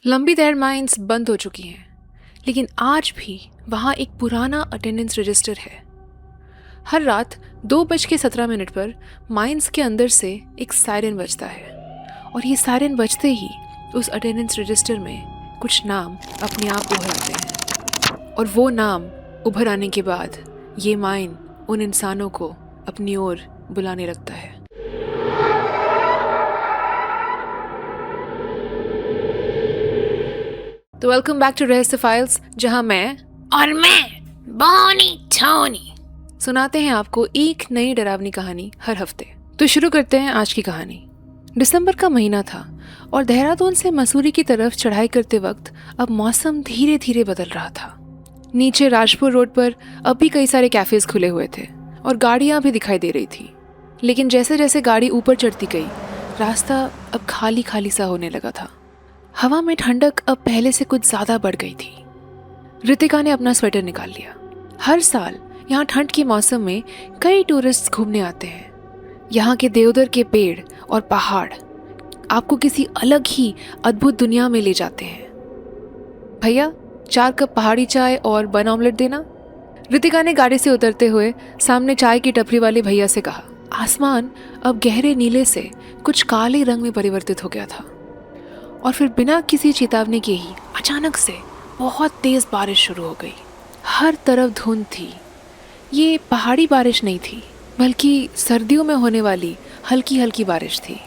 लंबी देर माइंस बंद हो चुकी हैं, लेकिन आज भी वहाँ एक पुराना अटेंडेंस रजिस्टर है। हर रात 2:17 पर माइंस के अंदर से एक सायरन बजता है और ये सायरन बजते ही उस अटेंडेंस रजिस्टर में कुछ नाम अपने आप उभर आते हैं और वो नाम उभर आने के बाद ये माइन उन इंसानों को अपनी ओर बुलाने लगता है। तो वेलकम बैक टू रहस्य फाइल्स, जहां मैं बोनी टोनी सुनाते हैं आपको एक नई डरावनी कहानी हर हफ्ते। तो शुरू करते हैं आज की कहानी। दिसंबर का महीना था और देहरादून से मसूरी की तरफ चढ़ाई करते वक्त अब मौसम धीरे धीरे बदल रहा था। नीचे राजपुर रोड पर अब भी कई सारे कैफेज खुले हुए थे और गाड़ियां भी दिखाई दे रही थी, लेकिन जैसे जैसे गाड़ी ऊपर चढ़ती गई रास्ता अब खाली खाली सा होने लगा था। हवा में ठंडक अब पहले से कुछ ज्यादा बढ़ गई थी। रितिका ने अपना स्वेटर निकाल लिया। हर साल यहाँ ठंड के मौसम में कई टूरिस्ट घूमने आते हैं। यहाँ के देवदार के पेड़ और पहाड़ आपको किसी अलग ही अद्भुत दुनिया में ले जाते हैं। भैया 4 कप पहाड़ी चाय और बन ऑमलेट देना। रितिका ने गाड़ी से उतरते हुए सामने चाय की टपरी वाले भैया से कहा। आसमान अब गहरे नीले से कुछ काले रंग में परिवर्तित हो गया था और फिर बिना किसी चेतावनी के ही अचानक से बहुत तेज बारिश शुरू हो गई। हर तरफ धुंध थी। ये पहाड़ी बारिश नहीं थी, बल्कि सर्दियों में होने वाली हल्की हल्की बारिश थी,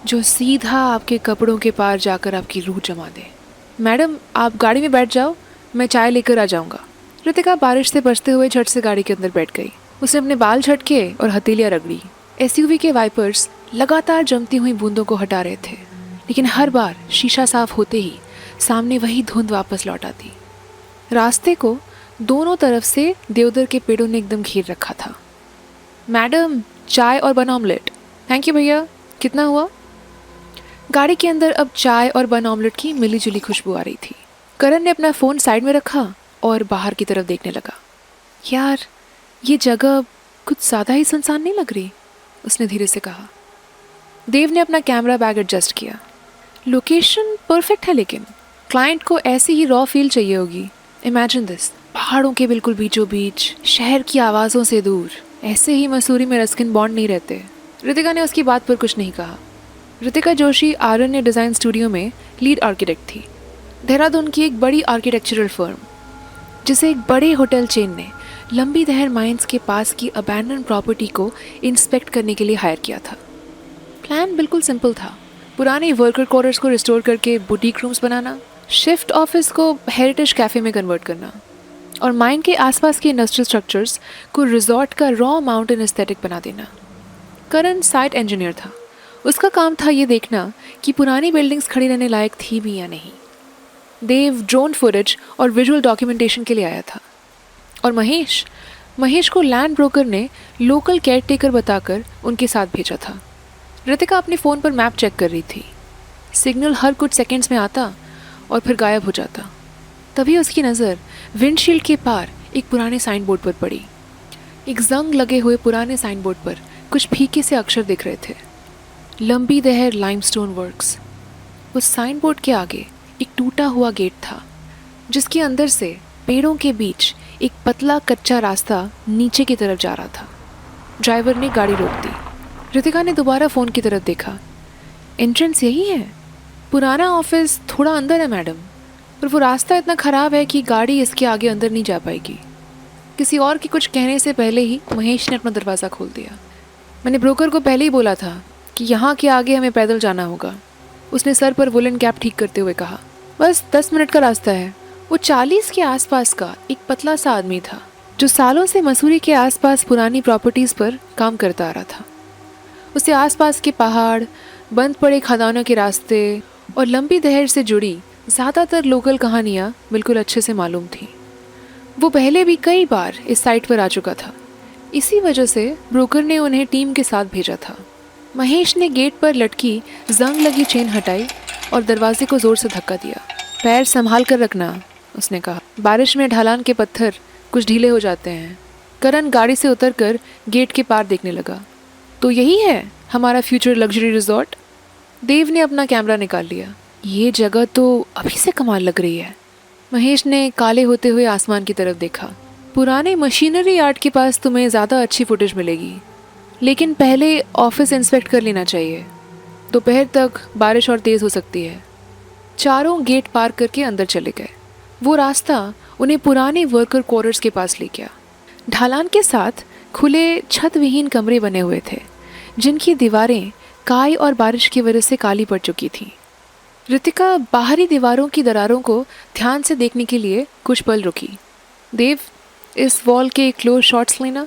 जो सीधा आपके कपड़ों के पार जाकर आपकी रूह जमा दे। मैडम, आप गाड़ी में बैठ जाओ, मैं चाय लेकर आ जाऊंगा। रितिका बारिश से बचते हुए झट से गाड़ी के अंदर बैठ गई। उसने अपने बाल झटके और हथेलियां रगड़ी। एसयूवी के वाइपर्स लगातार जमती हुई बूंदों को हटा रहे थे, लेकिन हर बार शीशा साफ होते ही सामने वही धुंध वापस लौट आती। रास्ते को दोनों तरफ से देवदार के पेड़ों ने एकदम घेर रखा था। मैडम, चाय और बन ऑमलेट। थैंक यू भैया। कितना हुआ? गाड़ी के अंदर अब चाय और बन ऑमलेट की मिली जुली खुशबू आ रही थी। करण ने अपना फ़ोन साइड में रखा और बाहर की तरफ देखने लगा। यार, ये जगह कुछ ज़्यादा ही सुनसान नहीं लग रही, उसने धीरे से कहा। देव ने अपना कैमरा बैग एडजस्ट किया। लोकेशन परफेक्ट है, लेकिन क्लाइंट को ऐसी ही रॉ फील चाहिए होगी। इमेजिन दिस, पहाड़ों के बिल्कुल बीचों बीच, शहर की आवाज़ों से दूर। ऐसे ही मसूरी में रस्किन बॉन्ड नहीं रहते। रितिका ने उसकी बात पर कुछ नहीं कहा। रितिका जोशी आरण्य डिज़ाइन स्टूडियो में लीड आर्किटेक्ट थी। देहरादून की एक बड़ी आर्किटेक्चरल फर्म, जिसे एक बड़े होटल चेन ने लंबी दहर माइंस के पास की अबैंडन प्रॉपर्टी को इंस्पेक्ट करने के लिए हायर किया था। प्लान बिल्कुल सिंपल था। पुराने वर्कर क्वार्टर्स को रिस्टोर करके बुटीक रूम्स बनाना, शिफ्ट ऑफिस को हेरिटेज कैफ़े में कन्वर्ट करना और माइन के आसपास के इंडस्ट्रियल स्ट्रक्चर्स को रिजॉर्ट का रॉ माउंटेन एस्थेटिक बना देना। करण साइट इंजीनियर था। उसका काम था ये देखना कि पुरानी बिल्डिंग्स खड़ी रहने लायक थी भी या नहीं। देव ड्रोन फुटेज और विजुअल डॉक्यूमेंटेशन के लिए आया था और महेश को लैंड ब्रोकर ने लोकल केयरटेकर बताकर उनके साथ भेजा था। रितिका अपने फ़ोन पर मैप चेक कर रही थी। सिग्नल हर कुछ सेकंड्स में आता और फिर गायब हो जाता। तभी उसकी नज़र विंडशील्ड के पार एक पुराने साइन बोर्ड पर पड़ी। एक जंग लगे हुए पुराने साइन बोर्ड पर कुछ फीके से अक्षर दिख रहे थे। लंबी दहर लाइमस्टोन वर्क्स। उस साइन बोर्ड के आगे एक टूटा हुआ गेट था, जिसके अंदर से पेड़ों के बीच एक पतला कच्चा रास्ता नीचे की तरफ जा रहा था। ड्राइवर ने गाड़ी रोक दी। रितिका ने दोबारा फ़ोन की तरफ देखा। एंट्रेंस यही है। पुराना ऑफिस थोड़ा अंदर है मैडम, पर वो रास्ता इतना ख़राब है कि गाड़ी इसके आगे अंदर नहीं जा पाएगी। किसी और के कुछ कहने से पहले ही महेश ने अपना दरवाज़ा खोल दिया। मैंने ब्रोकर को पहले ही बोला था कि यहाँ के आगे हमें पैदल जाना होगा, उसने सर पर वुलन कैप ठीक करते हुए कहा। बस 10 मिनट का रास्ता है। वो 40 के आसपास का एक पतला सा आदमी था, जो सालों से मसूरी के आसपास पुरानी प्रॉपर्टीज़ पर काम करता आ रहा था। उसे आसपास के पहाड़, बंद पड़े खदानों के रास्ते और लंबी दहर से जुड़ी ज़्यादातर लोकल कहानियाँ बिल्कुल अच्छे से मालूम थी। वो पहले भी कई बार इस साइट पर आ चुका था। इसी वजह से ब्रोकर ने उन्हें टीम के साथ भेजा था। महेश ने गेट पर लटकी जंग लगी चेन हटाई और दरवाजे को ज़ोर से धक्का दिया। पैर संभाल कर रखना, उसने कहा। बारिश में ढलान के पत्थर कुछ ढीले हो जाते हैं। करण गाड़ी से उतरकर गेट के पार देखने लगा। तो यही है हमारा फ्यूचर लग्जरी रिजॉर्ट? देव ने अपना कैमरा निकाल लिया। ये जगह तो अभी से कमाल लग रही है। महेश ने काले होते हुए आसमान की तरफ देखा। पुराने मशीनरी आर्ट के पास तुम्हें ज़्यादा अच्छी फुटेज मिलेगी, लेकिन पहले ऑफिस इंस्पेक्ट कर लेना चाहिए। दोपहर तक बारिश और तेज़ हो सकती है। चारों गेट पार करके अंदर चले गए। वो रास्ता उन्हें पुराने वर्कर क्वार्टर्स के पास ले गया। ढलान के साथ खुले छत विहीन कमरे बने हुए थे, जिनकी दीवारें काई और बारिश की वजह से काली पड़ चुकी थीं। रितिका बाहरी दीवारों की दरारों को ध्यान से देखने के लिए कुछ पल रुकी। देव, इस वॉल के क्लोज शॉट्स लेना।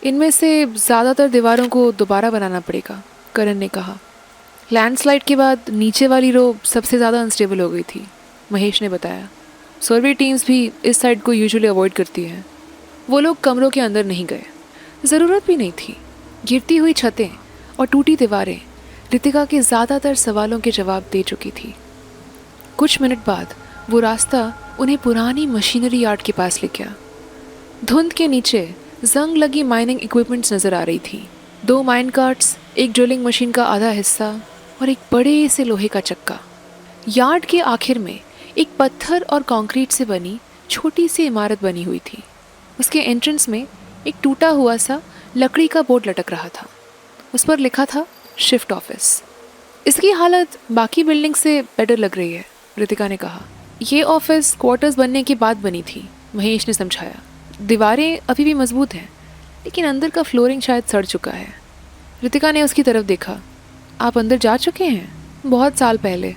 इनमें से ज़्यादातर दीवारों को दोबारा बनाना पड़ेगा, करण ने कहा। लैंडस्लाइड के बाद नीचे वाली रो सबसे ज़्यादा अनस्टेबल हो गई थी, महेश ने बताया। सर्वे टीम्स भी इस साइड को यूजुअली अवॉइड करती हैं। वो लोग कमरों के अंदर नहीं गए, ज़रूरत भी नहीं थी। गिरती हुई छतें और टूटी दीवारें रितिका के ज़्यादातर सवालों के जवाब दे चुकी थी। कुछ मिनट बाद वो रास्ता उन्हें पुरानी मशीनरी यार्ड के पास ले गया। धुंध के नीचे जंग लगी माइनिंग इक्विपमेंट्स नज़र आ रही थी। 2 माइन कार्ट्स, एक ड्रिलिंग मशीन का आधा हिस्सा और एक बड़े से लोहे का चक्का। यार्ड के आखिर में एक पत्थर और कंक्रीट से बनी छोटी सी इमारत बनी हुई थी। उसके एंट्रेंस में एक टूटा हुआ सा लकड़ी का बोर्ड लटक रहा था। उस पर लिखा था शिफ्ट ऑफिस। इसकी हालत बाकी बिल्डिंग से बेटर लग रही है, रितिका ने कहा। ये ऑफिस क्वार्टर्स बनने के बाद बनी थी, महेश ने समझाया। दीवारें अभी भी मजबूत हैं, लेकिन अंदर का फ्लोरिंग शायद सड़ चुका है। रितिका ने उसकी तरफ देखा। आप अंदर जा चुके हैं? बहुत साल पहले।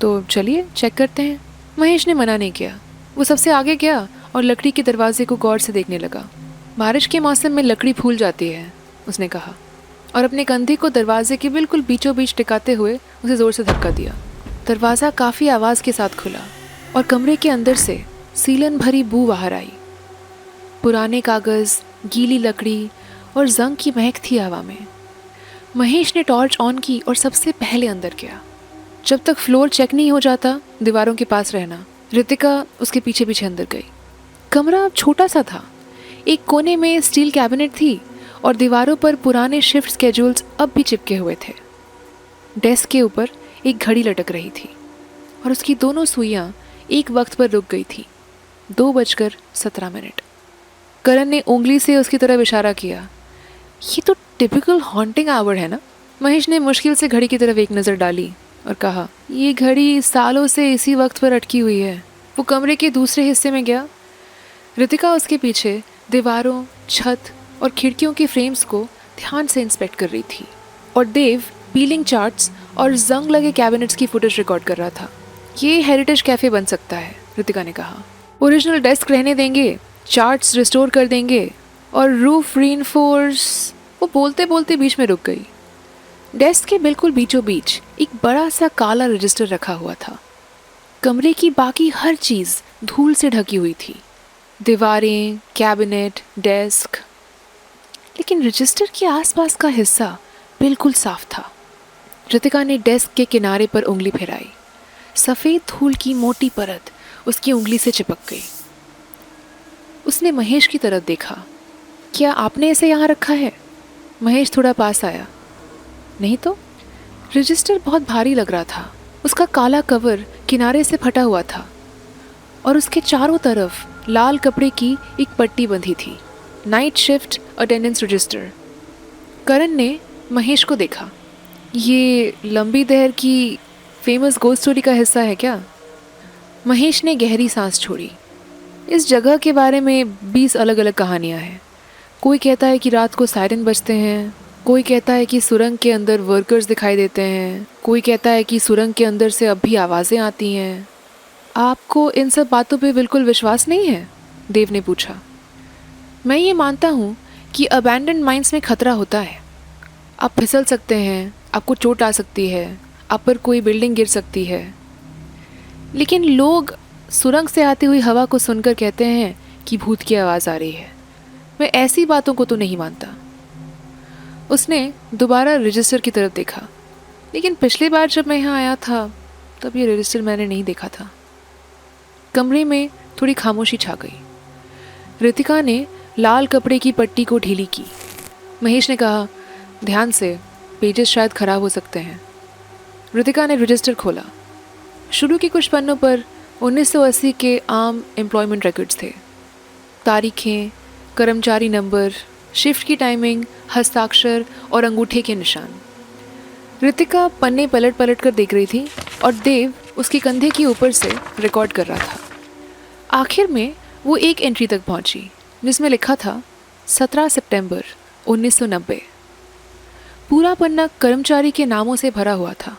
तो चलिए चेक करते हैं। महेश ने मना नहीं किया। वो सबसे आगे गया और लकड़ी के दरवाजे को गौर से देखने लगा। बारिश के मौसम में लकड़ी फूल जाती है, उसने कहा, और अपने कंधे को दरवाजे के बिल्कुल बीचों बीच टिकाते हुए उसे ज़ोर से धक्का दिया। दरवाज़ा काफ़ी आवाज़ के साथ खुला और कमरे के अंदर से सीलन भरी बू बाहर आई। पुराने कागज़, गीली लकड़ी और जंग की महक थी हवा में। महेश ने टॉर्च ऑन की और सबसे पहले अंदर गया। जब तक फ्लोर चेक नहीं हो जाता, दीवारों के पास रहना। रितिका उसके पीछे पीछे अंदर गई। कमरा छोटा सा था। एक कोने में स्टील कैबिनेट थी और दीवारों पर पुराने शिफ्ट स्केड्यूल्स अब भी चिपके हुए थे। डेस्क के ऊपर एक घड़ी लटक रही थी और उसकी दोनों सुइयां एक वक्त पर रुक गई थी। 2:17। करण ने उंगली से उसकी तरफ इशारा किया। ये तो टिपिकल हॉन्टिंग आवर है ना? महेश ने मुश्किल से घड़ी की तरफ एक नज़र डाली और कहा, ये घड़ी सालों से इसी वक्त पर अटकी हुई है। वो कमरे के दूसरे हिस्से में गया। रितिका उसके पीछे दीवारों, छत और खिड़कियों के फ्रेम्स को ध्यान से इंस्पेक्ट कर रही थी, और देव पीलिंग चार्ट्स और जंग लगे कैबिनेट्स की फुटेज रिकॉर्ड कर रहा था। ये हेरिटेज कैफ़े बन सकता है, रितिका ने कहा। ओरिजिनल डेस्क रहने देंगे, चार्ट्स रिस्टोर कर देंगे और रूफ रीइंफोर्स। वो बोलते बोलते बीच में रुक गई। डेस्क के बिल्कुल बीचों बीच एक बड़ा सा काला रजिस्टर रखा हुआ था। कमरे की बाकी हर चीज़ धूल से ढकी हुई थी, दीवारें, कैबिनेट, डेस्क, लेकिन रजिस्टर के आसपास का हिस्सा बिल्कुल साफ था। रितिका ने डेस्क के किनारे पर उंगली फिराई। सफ़ेद धूल की मोटी परत उसकी उंगली से चिपक गई। उसने महेश की तरफ देखा। क्या आपने इसे यहाँ रखा है? महेश थोड़ा पास आया। नहीं तो। रजिस्टर बहुत भारी लग रहा था। उसका काला कवर किनारे से फटा हुआ था और उसके चारों तरफ लाल कपड़े की एक पट्टी बंधी थी। Night shift attendance register. Karan ने महेश को देखा। ये लंबी दहर की फेमस गोस्ट स्टोरी का हिस्सा है क्या? महेश ने गहरी सांस छोड़ी। इस जगह के बारे में 20 अलग अलग कहानियाँ हैं। कोई कहता है कि रात को सायरन बजते हैं, कोई कहता है कि सुरंग के अंदर वर्कर्स दिखाई देते हैं, कोई कहता है कि सुरंग के अंदर से अब भी आवाज़ें आती हैं। आपको इन सब बातों पे बिल्कुल विश्वास नहीं है? देव ने पूछा। मैं ये मानता हूँ कि अबैंडन्ड माइंस में खतरा होता है। आप फिसल सकते हैं, आपको चोट आ सकती है, आप पर कोई बिल्डिंग गिर सकती है, लेकिन लोग सुरंग से आती हुई हवा को सुनकर कहते हैं कि भूत की आवाज़ आ रही है। मैं ऐसी बातों को तो नहीं मानता। उसने दोबारा रजिस्टर की तरफ देखा। लेकिन पिछली बार जब मैं यहाँ आया था तब ये रजिस्टर मैंने नहीं देखा था। कमरे में थोड़ी खामोशी छा गई। रितिका ने लाल कपड़े की पट्टी को ढीली की। महेश ने कहा, ध्यान से, पेजेस शायद ख़राब हो सकते हैं। रितिका ने रजिस्टर खोला। शुरू के कुछ पन्नों पर 1980 के आम एम्प्लॉयमेंट रिकॉर्ड्स थे। तारीखें, कर्मचारी नंबर, शिफ्ट की टाइमिंग, हस्ताक्षर और अंगूठे के निशान। रितिका पन्ने पलट पलट कर देख रही थी और देव उसके कंधे के ऊपर से रिकॉर्ड कर रहा था। आखिर में वो एक एंट्री तक पहुंची जिसमें लिखा था 17 सितंबर 1990। पूरा पन्ना कर्मचारी के नामों से भरा हुआ था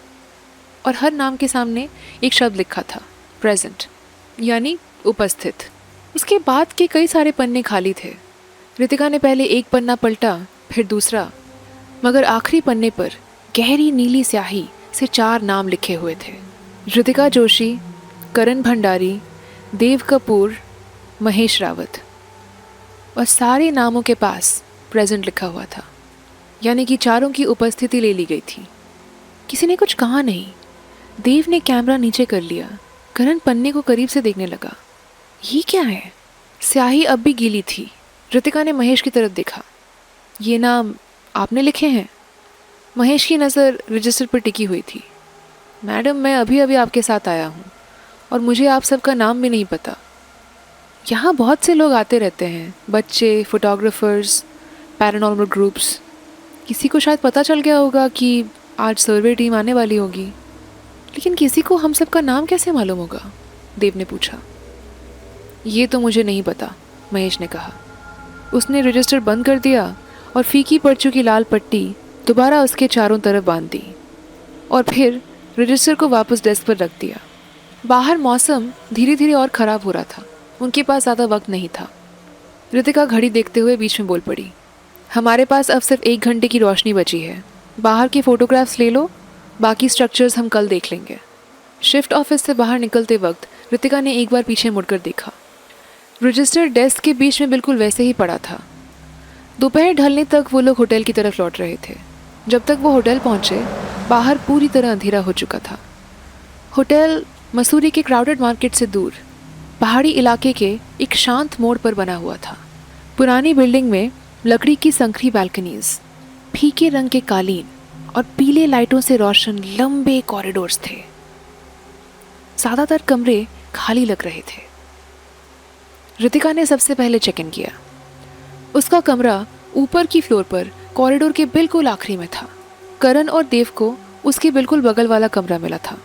और हर नाम के सामने एक शब्द लिखा था, प्रेजेंट, यानी उपस्थित। उसके बाद के कई सारे पन्ने खाली थे। रितिका ने पहले एक पन्ना पलटा, फिर दूसरा, मगर आखिरी पन्ने पर गहरी नीली स्याही से 4 नाम लिखे हुए थे। रितिका जोशी, करण भंडारी, देव कपूर, महेश रावत। और सारे नामों के पास प्रेजेंट लिखा हुआ था, यानी कि चारों की उपस्थिति ले ली गई थी। किसी ने कुछ कहा नहीं। देव ने कैमरा नीचे कर लिया। करण पन्ने को करीब से देखने लगा। ये क्या है? स्याही अब भी गीली थी। रितिका ने महेश की तरफ देखा। ये नाम आपने लिखे हैं? महेश की नज़र रजिस्टर पर टिकी हुई थी। मैडम, मैं अभी अभी आपके साथ आया हूँ और मुझे आप सबका नाम भी नहीं पता। यहाँ बहुत से लोग आते रहते हैं, बच्चे, फोटोग्राफर्स, पैरानॉर्मल ग्रुप्स। किसी को शायद पता चल गया होगा कि आज सर्वे टीम आने वाली होगी, लेकिन किसी को हम सबका नाम कैसे मालूम होगा? देव ने पूछा। ये तो मुझे नहीं पता, महेश ने कहा। उसने रजिस्टर बंद कर दिया और फीकी पड़ चुकी लाल पट्टी दोबारा उसके चारों तरफ बांध दी और फिर रजिस्टर को वापस डेस्क पर रख दिया। बाहर मौसम धीरे धीरे और ख़राब हो रहा था। उनके पास ज़्यादा वक्त नहीं था। रितिका घड़ी देखते हुए बीच में बोल पड़ी, हमारे पास अब सिर्फ 1 घंटे की रोशनी बची है। बाहर के फ़ोटोग्राफ्स ले लो, बाकी स्ट्रक्चर्स हम कल देख लेंगे। शिफ्ट ऑफिस से बाहर निकलते वक्त रितिका ने एक बार पीछे मुड़कर देखा। रजिस्टर डेस्क के बीच में बिल्कुल वैसे ही पड़ा था। दोपहर ढलने तक वो लोग होटल की तरफ लौट रहे थे। जब तक वो होटल पहुंचे, बाहर पूरी तरह अंधेरा हो चुका था। होटल मसूरी के क्राउडेड मार्केट से दूर पहाड़ी इलाके के एक शांत मोड़ पर बना हुआ था। पुरानी बिल्डिंग में लकड़ी की संकरी बालकनीज, फीके रंग के कालीन और पीले लाइटों से रोशन लंबे कॉरिडोर्स थे। ज़्यादातर कमरे खाली लग रहे थे। रितिका ने सबसे पहले चेक इन किया। उसका कमरा ऊपर की फ्लोर पर कॉरिडोर के बिल्कुल आखिरी में था। करण और देव को उसके बिल्कुल बगल वाला कमरा मिला था,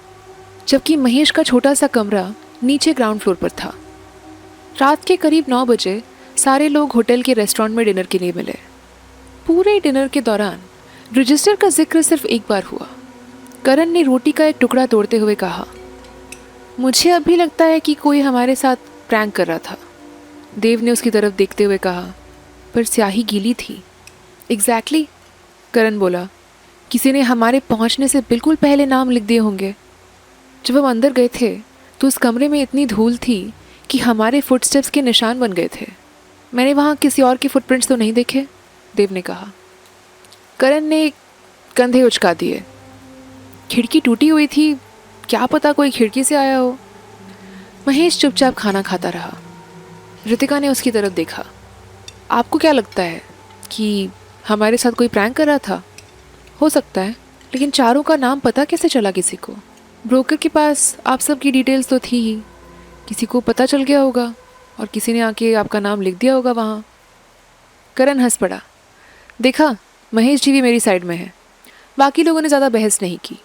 जबकि महेश का छोटा सा कमरा नीचे ग्राउंड फ्लोर पर था। रात के करीब 9 बजे सारे लोग होटल के रेस्टोरेंट में डिनर के लिए मिले। पूरे डिनर के दौरान रजिस्टर का जिक्र सिर्फ एक बार हुआ। करण ने रोटी का एक टुकड़ा तोड़ते हुए कहा, मुझे अभी लगता है कि कोई हमारे साथ प्रैंक कर रहा था। देव ने उसकी तरफ देखते हुए कहा, पर स्याही गीली थी। एग्जैक्टली, करण बोला, किसी ने हमारे पहुंचने से बिल्कुल पहले नाम लिख दिए होंगे। जब हम अंदर गए थे तो उस कमरे में इतनी धूल थी कि हमारे फुटस्टेप्स के निशान बन गए थे। मैंने वहाँ किसी और के फुटप्रिंट्स तो नहीं देखे, देव ने कहा। करण ने कंधे उचका दिए। खिड़की टूटी हुई थी, क्या पता कोई खिड़की से आया हो। महेश चुपचाप खाना खाता रहा। रितिका ने उसकी तरफ देखा। आपको क्या लगता है कि हमारे साथ कोई प्रैंक कर रहा था? हो सकता है, लेकिन चारों का नाम पता कैसे चला किसी को? ब्रोकर के पास आप सब की डिटेल्स तो थी ही। किसी को पता चल गया होगा और किसी ने आके आपका नाम लिख दिया होगा वहाँ। करण हंस पड़ा। देखा, महेश जी भी मेरी साइड में है। बाकी लोगों ने ज़्यादा बहस नहीं की।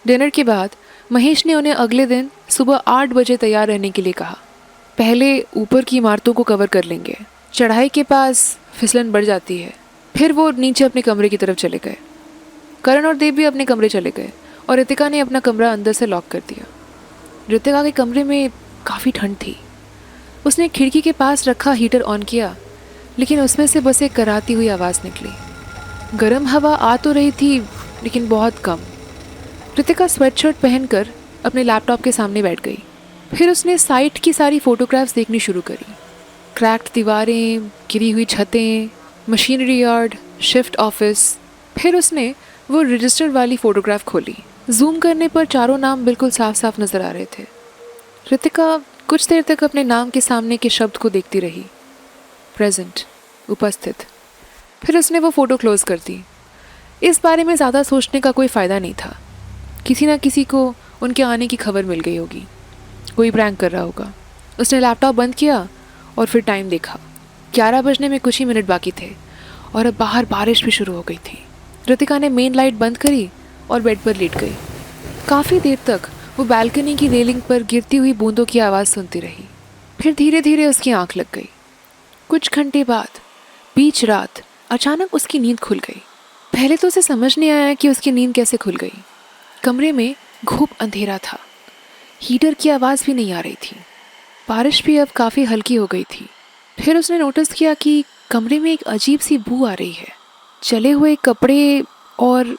डिनर के बाद महेश ने उन्हें अगले दिन सुबह 8 बजे तैयार रहने के लिए कहा। पहले ऊपर की इमारतों को कवर कर लेंगे, चढ़ाई के पास फिसलन बढ़ जाती है। फिर वो नीचे अपने कमरे की तरफ चले गए। करण और देव भी अपने कमरे चले गए और रितिका ने अपना कमरा अंदर से लॉक कर दिया। रितिका के कमरे में काफ़ी ठंड थी। उसने खिड़की के पास रखा हीटर ऑन किया, लेकिन उसमें से बस एक कराती हुई आवाज़ निकली। गर्म हवा आ तो रही थी, लेकिन बहुत कम। रितिका स्वेटशर्ट पहनकर अपने लैपटॉप के सामने बैठ गई। फिर उसने साइट की सारी फ़ोटोग्राफ्स देखनी शुरू करी। क्रैक्ड दीवारें, गिरी हुई छतें, मशीनरी यार्ड, शिफ्ट ऑफिस। फिर उसने वो रजिस्टर वाली फ़ोटोग्राफ खोली। जूम करने पर चारों नाम बिल्कुल साफ साफ नज़र आ रहे थे। रितिका कुछ देर तक अपने नाम के सामने के शब्द को देखती रही, प्रेजेंट, उपस्थित। फिर उसने वो फ़ोटो क्लोज़ कर दी। इस बारे में ज़्यादा सोचने का कोई फ़ायदा नहीं था। किसी न किसी को उनके आने की खबर मिल गई होगी। कोई प्रैंक कर रहा होगा। उसने लैपटॉप बंद किया और फिर टाइम देखा। 11 बजने में कुछ ही मिनट बाकी थे और अब बाहर बारिश भी शुरू हो गई थी। रितिका ने मेन लाइट बंद करी और बेड पर लेट गई। काफ़ी देर तक वो बालकनी की रेलिंग पर गिरती हुई बूंदों की आवाज़ सुनती रही। फिर धीरे धीरे उसकी आंख लग गई। कुछ घंटे बाद बीच रात अचानक उसकी नींद खुल गई। पहले तो उसे समझ नहीं आया कि उसकी नींद कैसे खुल गई। कमरे में घूप अंधेरा था। हीटर की आवाज़ भी नहीं आ रही थी। बारिश भी अब काफ़ी हल्की हो गई थी। फिर उसने नोटिस किया कि कमरे में एक अजीब सी बू आ रही है, जले हुए कपड़े और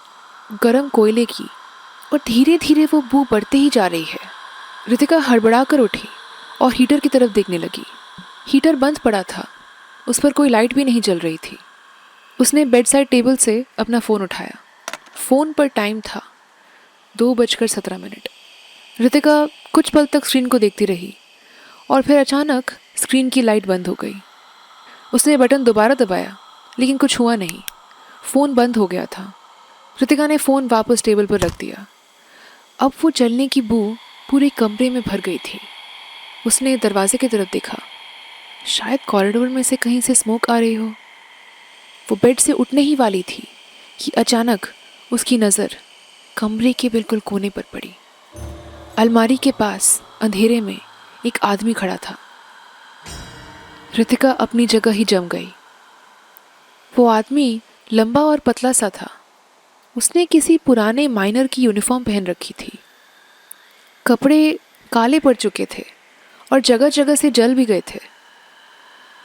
गर्म कोयले की। और धीरे धीरे वो बू बढ़ते ही जा रही है। रितिका हड़बड़ा कर उठी और हीटर की तरफ देखने लगी। हीटर बंद पड़ा था, उस पर कोई लाइट भी नहीं जल रही थी। उसने बेड साइड टेबल से अपना फ़ोन उठाया। फ़ोन पर टाइम था 2:17। रितिका कुछ पल तक स्क्रीन को देखती रही और फिर अचानक स्क्रीन की लाइट बंद हो गई। उसने बटन दोबारा दबाया लेकिन कुछ हुआ नहीं। फ़ोन बंद हो गया था। रितिका ने फ़ोन वापस टेबल पर रख दिया। अब वो जलने की बू पूरे कमरे में भर गई थी। उसने दरवाजे की तरफ देखा। शायद कॉरिडोर में से कहीं से स्मोक आ रही हो। वो बेड से उठने ही वाली थी कि अचानक उसकी नज़र कमरे के बिल्कुल कोने पर पड़ी। अलमारी के पास अंधेरे में एक आदमी खड़ा था। रितिका अपनी जगह ही जम गई। वो आदमी लंबा और पतला सा था। उसने किसी पुराने माइनर की यूनिफॉर्म पहन रखी थी। कपड़े काले पड़ चुके थे और जगह जगह से जल भी गए थे।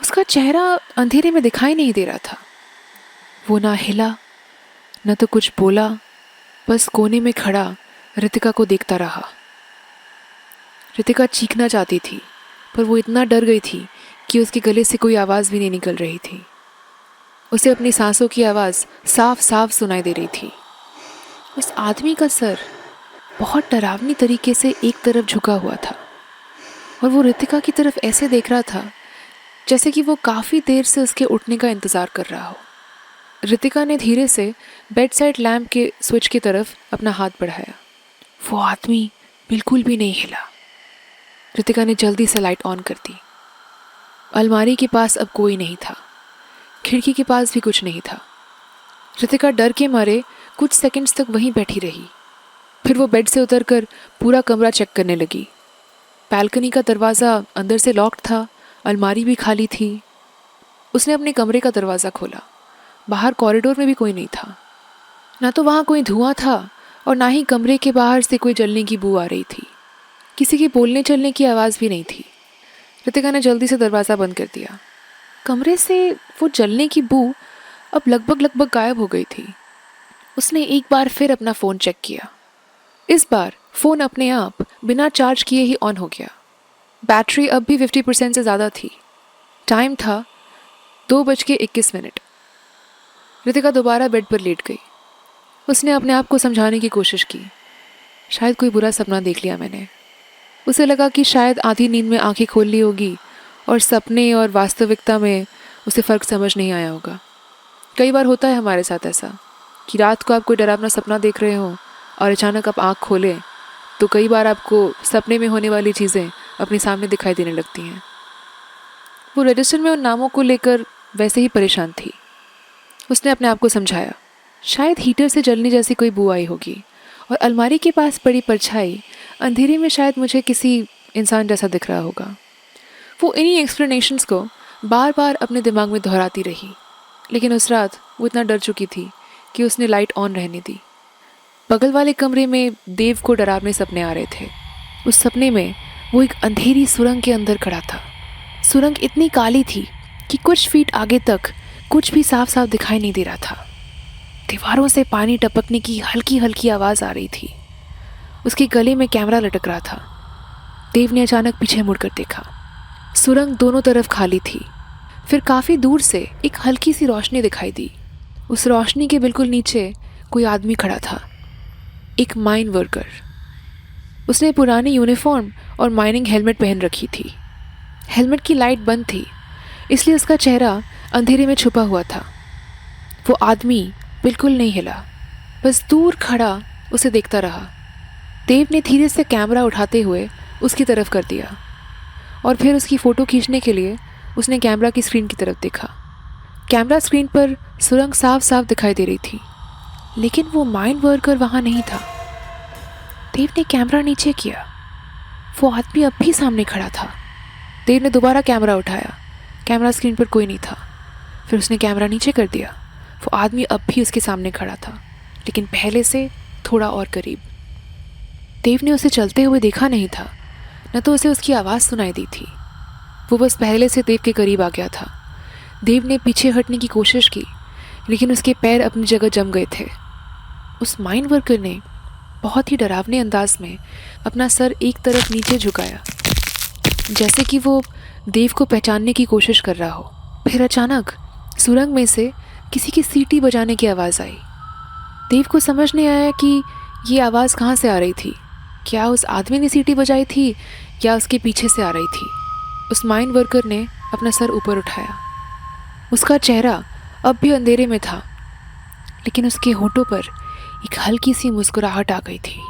उसका चेहरा अंधेरे में दिखाई नहीं दे रहा था। वो ना हिला न तो कुछ बोला, बस कोने में खड़ा रितिका को देखता रहा। रितिका चीखना चाहती थी पर वो इतना डर गई थी कि उसके गले से कोई आवाज़ भी नहीं निकल रही थी। उसे अपनी सांसों की आवाज़ साफ साफ सुनाई दे रही थी। उस आदमी का सर बहुत डरावनी तरीके से एक तरफ झुका हुआ था और वो रितिका की तरफ ऐसे देख रहा था जैसे कि वो काफ़ी देर से उसके उठने का इंतज़ार कर रहा हो। रितिका ने धीरे से बेड साइड लैम्प के स्विच की तरफ अपना हाथ बढ़ाया। वो आदमी बिल्कुल भी नहीं हिला। रितिका ने जल्दी से लाइट ऑन कर दी। अलमारी के पास अब कोई नहीं था। खिड़की के पास भी कुछ नहीं था। रितिका डर के मारे कुछ सेकंड्स तक वहीं बैठी रही। फिर वो बेड से उतरकर पूरा कमरा चेक करने लगी। बालकनी का दरवाज़ा अंदर से लॉक्ड था। अलमारी भी खाली थी। उसने अपने कमरे का दरवाज़ा खोला। बाहर कॉरिडोर में भी कोई नहीं था। ना तो वहाँ कोई धुआं था और ना ही कमरे के बाहर से कोई जलने की बू आ रही थी। किसी के बोलने चलने की आवाज़ भी नहीं थी। रितिका ने जल्दी से दरवाज़ा बंद कर दिया। कमरे से वो जलने की बू अब लगभग गायब हो गई थी। उसने एक बार फिर अपना फ़ोन चेक किया। इस बार फ़ोन अपने आप बिना चार्ज किए ही ऑन हो गया। बैटरी अब भी 50% से ज़्यादा थी। टाइम था 2:21। रितिका दोबारा बेड पर लेट गई। उसने अपने आप को समझाने की कोशिश की। शायद कोई बुरा सपना देख लिया मैंने। उसे लगा कि शायद आधी नींद में आंखें खोल ली होगी और सपने और वास्तविकता में उसे फ़र्क समझ नहीं आया होगा। कई बार होता है हमारे साथ ऐसा कि रात को आप कोई डरावना सपना देख रहे हो और अचानक आप आँख खोलें तो कई बार आपको सपने में होने वाली चीज़ें अपने सामने दिखाई देने लगती हैं। वो रजिस्टर में उन नामों को लेकर वैसे ही परेशान थी। उसने अपने आप को समझाया, शायद हीटर से जलने जैसी कोई बू आई होगी और अलमारी के पास पड़ी परछाई अंधेरे में शायद मुझे किसी इंसान जैसा दिख रहा होगा। वो इन्हीं एक्सप्लेनेशंस को बार बार अपने दिमाग में दोहराती रही। लेकिन उस रात वो इतना डर चुकी थी कि उसने लाइट ऑन रहने दी। बगल वाले कमरे में देव को डरावने सपने आ रहे थे। उस सपने में वो एक अंधेरी सुरंग के अंदर खड़ा था। सुरंग इतनी काली थी कि कुछ फीट आगे तक कुछ भी साफ साफ दिखाई नहीं दे रहा था। दीवारों से पानी टपकने की हल्की हल्की आवाज़ आ रही थी। उसके गले में कैमरा लटक रहा था। देव ने अचानक पीछे मुड़कर देखा। सुरंग दोनों तरफ खाली थी। फिर काफ़ी दूर से एक हल्की सी रोशनी दिखाई दी। उस रोशनी के बिल्कुल नीचे कोई आदमी खड़ा था, एक माइन वर्कर। उसने पुरानी यूनिफॉर्म और माइनिंग हेलमेट पहन रखी थी। हेलमेट की लाइट बंद थी, इसलिए उसका चेहरा अंधेरे में छुपा हुआ था। वो आदमी बिल्कुल नहीं हिला, बस दूर खड़ा उसे देखता रहा। देव ने धीरे से कैमरा उठाते हुए उसकी तरफ कर दिया और फिर उसकी फ़ोटो खींचने के लिए उसने कैमरा की स्क्रीन की तरफ देखा। कैमरा स्क्रीन पर सुरंग साफ साफ दिखाई दे रही थी, लेकिन वो माइन वर्कर वहाँ नहीं था। देव ने कैमरा नीचे किया, वो आदमी अब भी सामने खड़ा था। देव ने दोबारा कैमरा उठाया, कैमरा स्क्रीन पर कोई नहीं था। फिर उसने कैमरा नीचे कर दिया, वो आदमी अब भी उसके सामने खड़ा था, लेकिन पहले से थोड़ा और करीब। देव ने उसे चलते हुए देखा नहीं था, न तो उसे उसकी आवाज़ सुनाई दी थी। वो बस पहले से देव के करीब आ गया था। देव ने पीछे हटने की कोशिश की, लेकिन उसके पैर अपनी जगह जम गए थे। उस माइन वर्कर ने बहुत ही डरावने अंदाज में अपना सर एक तरफ नीचे झुकाया, जैसे कि वो देव को पहचानने की कोशिश कर रहा हो। फिर अचानक सुरंग में से किसी की सीटी बजाने की आवाज़ आई। देव को समझ नहीं आया कि ये आवाज़ कहाँ से आ रही थी। क्या उस आदमी ने सीटी बजाई थी या उसके पीछे से आ रही थी। उस माइन वर्कर ने अपना सर ऊपर उठाया। उसका चेहरा अब भी अंधेरे में था, लेकिन उसके होठों पर एक हल्की सी मुस्कुराहट आ गई थी,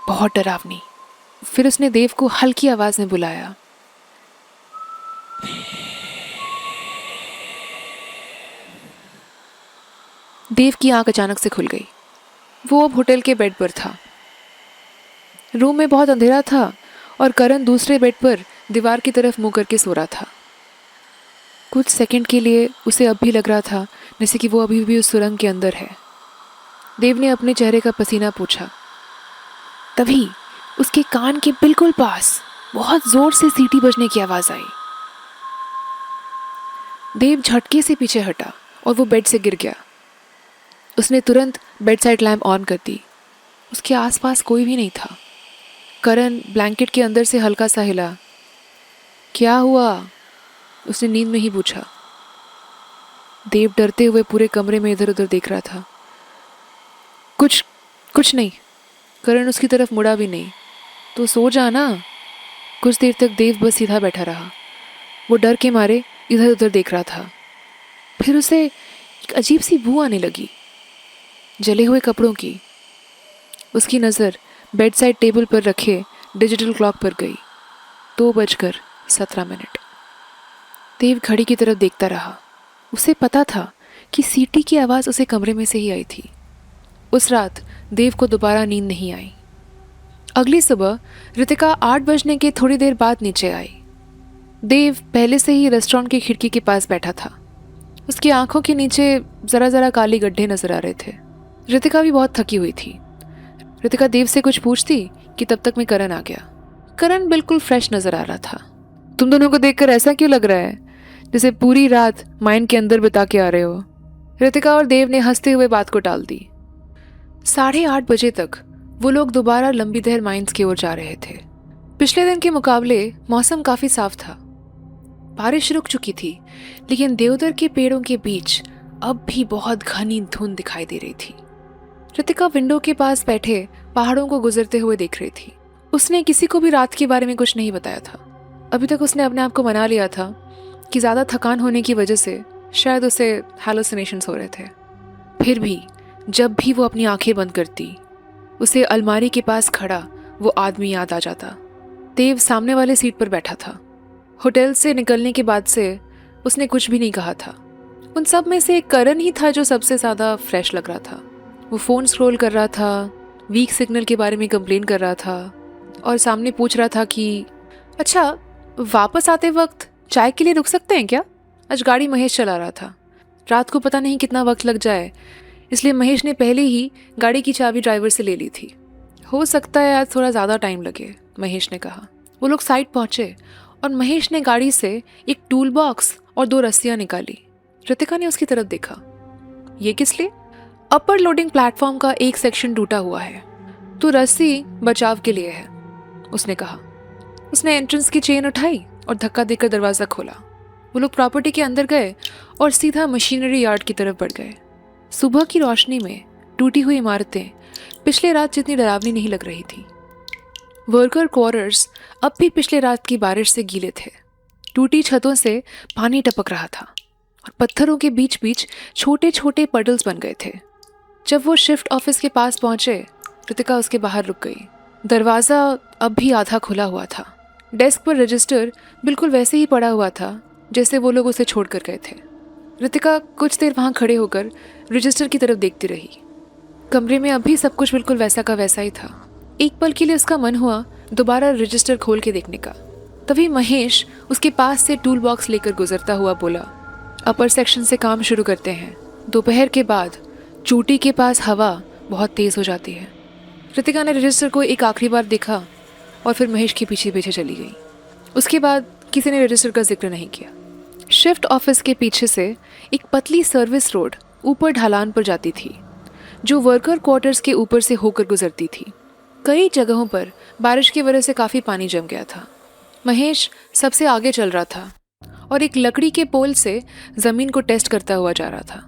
बहुत डरावनी। फिर उसने देव को हल्की आवाज़ में बुलाया। देव की आंख अचानक से खुल गई। वो अब होटल के बेड पर था। रूम में बहुत अंधेरा था और करण दूसरे बेड पर दीवार की तरफ मुंह करके सो रहा था। कुछ सेकंड के लिए उसे अब भी लग रहा था जैसे कि वो अभी भी उस सुरंग के अंदर है। देव ने अपने चेहरे का पसीना पूछा। तभी उसके कान के बिल्कुल पास बहुत जोर से सीटी बजने की आवाज़ आई। देव झटके से पीछे हटा और वो बेड से गिर गया। उसने तुरंत बेड साइड लैम्प ऑन कर दी। उसके आसपास कोई भी नहीं था। करण ब्लैंकेट के अंदर से हल्का सा हिला। क्या हुआ? उसने नींद में ही पूछा। देव डरते हुए पूरे कमरे में इधर उधर देख रहा था। कुछ नहीं। करण उसकी तरफ मुड़ा भी नहीं। तो सो जा ना। कुछ देर तक देव बस सीधा बैठा रहा। वो डर के मारे इधर उधर देख रहा था। फिर उसे एक अजीब सी बू आने लगी, जले हुए कपड़ों की। उसकी नज़र बेड साइड टेबल पर रखे डिजिटल क्लॉक पर गई। 2:17। देव घड़ी की तरफ देखता रहा। उसे पता था कि सीटी की आवाज़ उसे कमरे में से ही आई थी। उस रात देव को दोबारा नींद नहीं आई। अगली सुबह रितिका 8 बजने के थोड़ी देर बाद नीचे आई। देव पहले से ही रेस्टोरेंट की खिड़की के पास बैठा था। उसकी आंखों के नीचे ज़रा ज़रा काली गड्ढे नजर आ रहे थे। रितिका भी बहुत थकी हुई थी। रितिका देव से कुछ पूछती कि तब तक में करण आ गया। करण बिल्कुल फ्रेश नजर आ रहा था। तुम दोनों को देखकर ऐसा क्यों लग रहा है जैसे पूरी रात माइन के अंदर बिता के आ रहे हो? रितिका और देव ने हंसते हुए बात को टाल दी। 8:30 बजे तक वो लोग दोबारा लंबी दहर माइंस की ओर जा रहे थे। पिछले दिन के मुकाबले मौसम काफी साफ था। बारिश रुक चुकी थी, लेकिन देवदार के पेड़ों के बीच अब भी बहुत घनी धुंध दिखाई दे रही थी। रितिका विंडो के पास बैठे पहाड़ों को गुजरते हुए देख रही थी। उसने किसी को भी रात के बारे में कुछ नहीं बताया था। अभी तक उसने अपने आप को मना लिया था कि ज़्यादा थकान होने की वजह से शायद उसे हैलुसिनेशंस हो रहे थे। फिर भी जब भी वो अपनी आंखें बंद करती, उसे अलमारी के पास खड़ा वो आदमी याद आ जाता। देव सामने वाले सीट पर बैठा था। होटल से निकलने के बाद से उसने कुछ भी नहीं कहा था। उन सब में से एक करण ही था जो सबसे ज़्यादा फ्रेश लग रहा था। वो फ़ोन स्क्रॉल कर रहा था, वीक सिग्नल के बारे में कंप्लेन कर रहा था और सामने पूछ रहा था कि अच्छा, वापस आते वक्त चाय के लिए रुक सकते हैं क्या? आज गाड़ी महेश चला रहा था। रात को पता नहीं कितना वक्त लग जाए, इसलिए महेश ने पहले ही गाड़ी की चाबी ड्राइवर से ले ली थी। हो सकता है आज थोड़ा ज़्यादा टाइम लगे, महेश ने कहा। वो लोग साइड पहुँचे और महेश ने गाड़ी से एक टूल बॉक्स और 2 रस्सियाँ निकाली। रितिका ने उसकी तरफ देखा। ये किस लिए? अपर लोडिंग प्लेटफॉर्म का एक सेक्शन टूटा हुआ है, तो रस्सी बचाव के लिए है, उसने कहा। उसने एंट्रेंस की चेन उठाई और धक्का देकर दरवाज़ा खोला। वो लोग प्रॉपर्टी के अंदर गए और सीधा मशीनरी यार्ड की तरफ बढ़ गए। सुबह की रोशनी में टूटी हुई इमारतें पिछले रात जितनी डरावनी नहीं लग रही थी। वर्कर क्वार्टर्स अब भी पिछले रात की बारिश से गीले थे। टूटी छतों से पानी टपक रहा था और पत्थरों के बीच बीच छोटे छोटे पडल्स बन गए थे। जब वो शिफ्ट ऑफिस के पास पहुंचे, रितिका उसके बाहर रुक गई। दरवाज़ा अब भी आधा खुला हुआ था। डेस्क पर रजिस्टर बिल्कुल वैसे ही पड़ा हुआ था जैसे वो लोग उसे छोड़ कर गए थे। रितिका कुछ देर वहाँ खड़े होकर रजिस्टर की तरफ देखती रही। कमरे में अभी सब कुछ बिल्कुल वैसा का वैसा ही था। एक पल के लिए उसका मन हुआ दोबारा रजिस्टर खोल के देखने का। तभी महेश उसके पास से टूल बॉक्स लेकर गुजरता हुआ बोला, अपर सेक्शन से काम शुरू करते हैं। दोपहर के बाद चोटी के पास हवा बहुत तेज़ हो जाती है। रितिका ने रजिस्टर को एक आखिरी बार देखा और फिर महेश के पीछे पीछे चली गई। उसके बाद किसी ने रजिस्टर का जिक्र नहीं किया। शिफ्ट ऑफिस के पीछे से एक पतली सर्विस रोड ऊपर ढलान पर जाती थी जो वर्कर क्वार्टर्स के ऊपर से होकर गुजरती थी। कई जगहों पर बारिश की वजह से काफ़ी पानी जम गया था। महेश सबसे आगे चल रहा था और एक लकड़ी के पोल से ज़मीन को टेस्ट करता हुआ जा रहा था।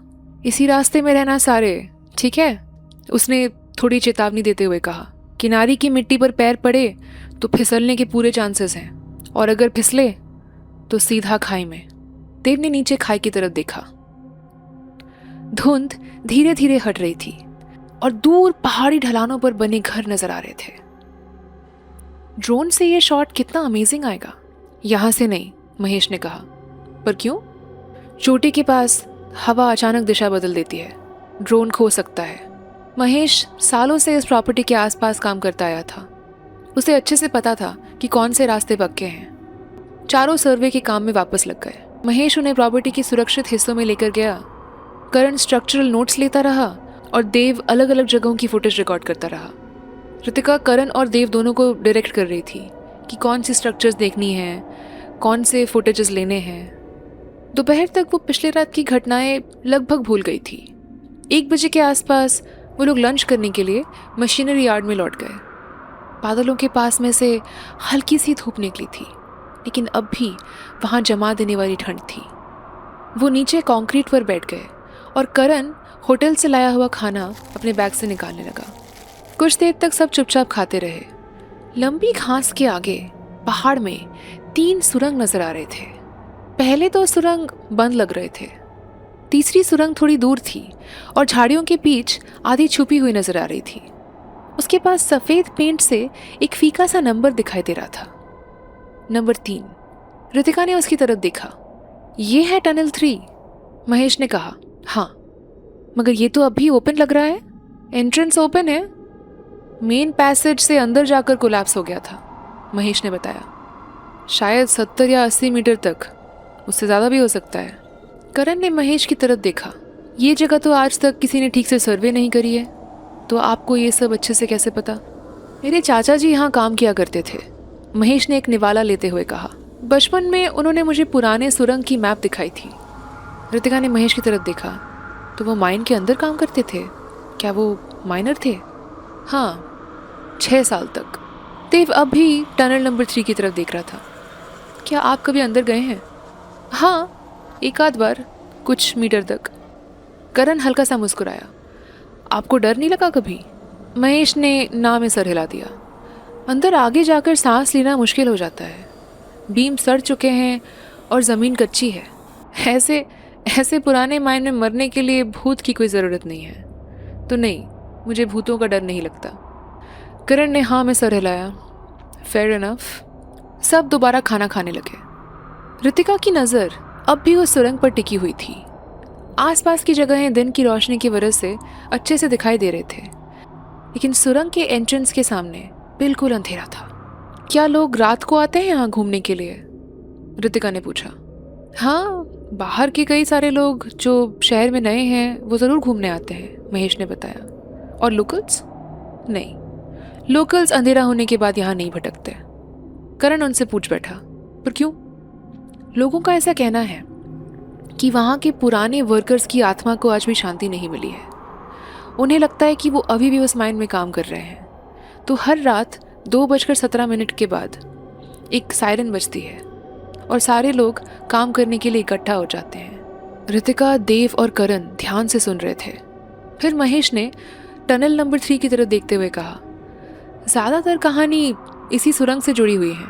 इसी रास्ते में रहना सारे, ठीक है? उसने थोड़ी चेतावनी देते हुए कहा। किनारे की मिट्टी पर पैर पड़े तो फिसलने के पूरे चांसेस हैं और अगर फिसले तो सीधा खाई में। देव ने नीचे खाई की तरफ देखा। धुंध धीरे धीरे हट रही थी और दूर पहाड़ी ढलानों पर बने घर नजर आ रहे थे। ड्रोन से ये शॉट कितना अमेजिंग आएगा। यहां से नहीं, महेश ने कहा। पर क्यों? चोटी के पास हवा अचानक दिशा बदल देती है, ड्रोन खो सकता है। महेश सालों से इस प्रॉपर्टी के आसपास काम करता आया था। उसे अच्छे से पता था कि कौन से रास्ते पक्के हैं। चारों सर्वे के काम में वापस लग गए। महेश उन्हें प्रॉपर्टी की सुरक्षित हिस्सों में लेकर गया। करण स्ट्रक्चरल नोट्स लेता रहा और देव अलग अलग जगहों की फुटेज रिकॉर्ड करता रहा। रितिका करण और देव दोनों को डायरेक्ट कर रही थी कि कौन सी स्ट्रक्चर्स देखनी है, कौन से फुटेजेस लेने हैं। दोपहर तक वो पिछले रात की घटनाएं लगभग भूल गई थी। 1 बजे के आसपास वो लोग लंच करने के लिए मशीनरी यार्ड में लौट गए। बादलों के पास में से हल्की सी धूप निकली थी, लेकिन अब भी वहाँ जमा देने वाली ठंड थी। वो नीचे कंक्रीट पर बैठ गए और करण होटल से लाया हुआ खाना अपने बैग से निकालने लगा। कुछ देर तक सब चुपचाप खाते रहे। लंबी घास के आगे पहाड़ में 3 सुरंग नजर आ रहे थे। पहले 2 सुरंग बंद लग रहे थे। तीसरी सुरंग थोड़ी दूर थी और झाड़ियों के बीच आधी छुपी हुई नजर आ रही थी। उसके पास सफ़ेद पेंट से एक फीका सा नंबर दिखाई दे रहा था, नंबर 3। रितिका ने उसकी तरफ देखा। ये है टनल 3, महेश ने कहा। हाँ, मगर ये तो अभी ओपन लग रहा है। एंट्रेंस ओपन है, मेन पैसेज से अंदर जाकर कोलैप्स हो गया था, महेश ने बताया। शायद 70 या 80 मीटर तक, उससे ज़्यादा भी हो सकता है। करण ने महेश की तरफ देखा। ये जगह तो आज तक किसी ने ठीक से सर्वे नहीं करी है, तो आपको ये सब अच्छे से कैसे पता? मेरे चाचा जी यहाँ काम किया करते थे, महेश ने एक निवाला लेते हुए कहा। बचपन में उन्होंने मुझे पुराने सुरंग की मैप दिखाई थी। रितिका ने महेश की तरफ देखा। तो वो माइन के अंदर काम करते थे? क्या वो माइनर थे? हाँ, 6 साल तक। देव अब भी टनल नंबर 3 की तरफ देख रहा था। क्या आप कभी अंदर गए हैं? हाँ, एक आध बार, कुछ मीटर तक। करण हल्का सा मुस्कुराया। आपको डर नहीं लगा कभी? महेश ने ना में सर हिला दिया। अंदर आगे जाकर सांस लेना मुश्किल हो जाता है। बीम सड़ चुके हैं और ज़मीन कच्ची है। ऐसे पुराने मायन में मरने के लिए भूत की कोई ज़रूरत नहीं है। तो नहीं, मुझे भूतों का डर नहीं लगता। करण ने हाँ में सर हिलाया। Fair enough. सब दोबारा खाना खाने लगे। रितिका की नज़र अब भी उस सुरंग पर टिकी हुई थी। आसपास की जगहें दिन की रोशनी की वजह से अच्छे से दिखाई दे रहे थे, लेकिन सुरंग के एंट्रेंस के सामने बिल्कुल अंधेरा था। क्या लोग रात को आते हैं यहाँ घूमने के लिए? रितिका ने पूछा। हाँ, बाहर के कई सारे लोग जो शहर में नए हैं वो ज़रूर घूमने आते हैं, महेश ने बताया। और लोकल्स? नहीं, लोकल्स अंधेरा होने के बाद यहाँ नहीं भटकते। करण उनसे पूछ बैठा। पर क्यों? लोगों का ऐसा कहना है कि वहाँ के पुराने वर्कर्स की आत्मा को आज भी शांति नहीं मिली है। उन्हें लगता है कि वो अभी भी उस माइन में काम कर रहे हैं। तो हर रात 2:17 के बाद एक सायरन बजती है और सारे लोग काम करने के लिए इकट्ठा हो जाते हैं। रितिका, देव और करण ध्यान से सुन रहे थे। फिर महेश ने टनल नंबर 3 की तरफ देखते हुए कहा, ज़्यादातर कहानी इसी सुरंग से जुड़ी हुई है।